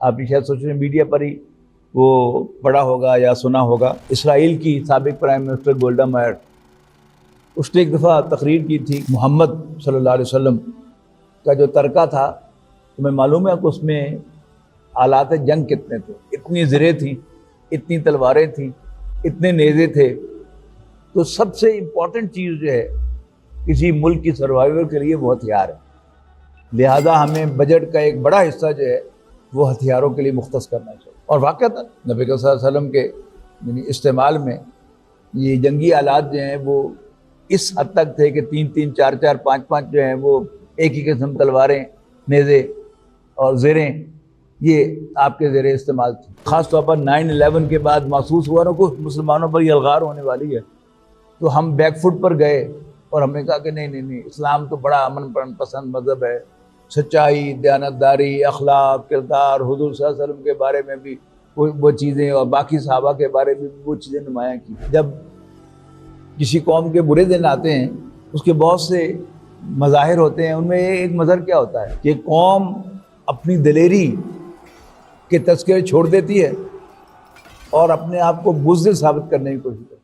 آپ شاید سوچ رہے ہیں میڈیا پر ہی وہ پڑھا ہوگا یا سنا ہوگا، اسرائیل کی سابق پرائم منسٹر گولڈا مائر، اس نے ایک دفعہ تقریر کی تھی محمد صلی اللہ علیہ وسلم کا جو ترکہ تھا، تمہیں معلوم ہے کہ اس میں آلات جنگ کتنے تھے، اتنی زریں تھیں، اتنی تلواریں تھیں، اتنے نیزے تھے۔ تو سب سے امپورٹنٹ چیز جو ہے کسی ملک کی سروائیول کے لیے وہ ہتھیار ہے، لہذا ہمیں بجٹ کا ایک بڑا حصہ جو ہے وہ ہتھیاروں کے لیے مختص کرنا چاہیے۔ اور واقعتاً نبی صلی اللہ علیہ وسلم کے استعمال میں یہ جنگی آلات جو ہیں وہ اس حد تک تھے کہ 3 4 5 جو ہیں وہ ایک ہی قسم تلواریں، نیزے اور زریں یہ آپ کے زیر استعمال تھی۔ خاص طور پر 9/11 کے بعد محسوس ہوا نا کہ مسلمانوں پر یہ الغار ہونے والی ہے، تو ہم بیک فٹ پر گئے اور ہم نے کہا کہ نہیں، اسلام تو بڑا امن پسند مذہب ہے، سچائی، دیانتداری، اخلاق، کردار، حضور صلی اللہ علیہ وسلم کے بارے میں بھی وہ چیزیں اور باقی صحابہ کے بارے میں بھی وہ چیزیں نمایاں کی۔ جب کسی قوم کے برے دن آتے ہیں اس کے بہت سے مظاہر ہوتے ہیں، ان میں ایک مظہر کیا ہوتا ہے کہ قوم اپنی دلیری کے تذکرے چھوڑ دیتی ہے اور اپنے آپ کو بزدل ثابت کرنے کی کوشش کرتی ہے۔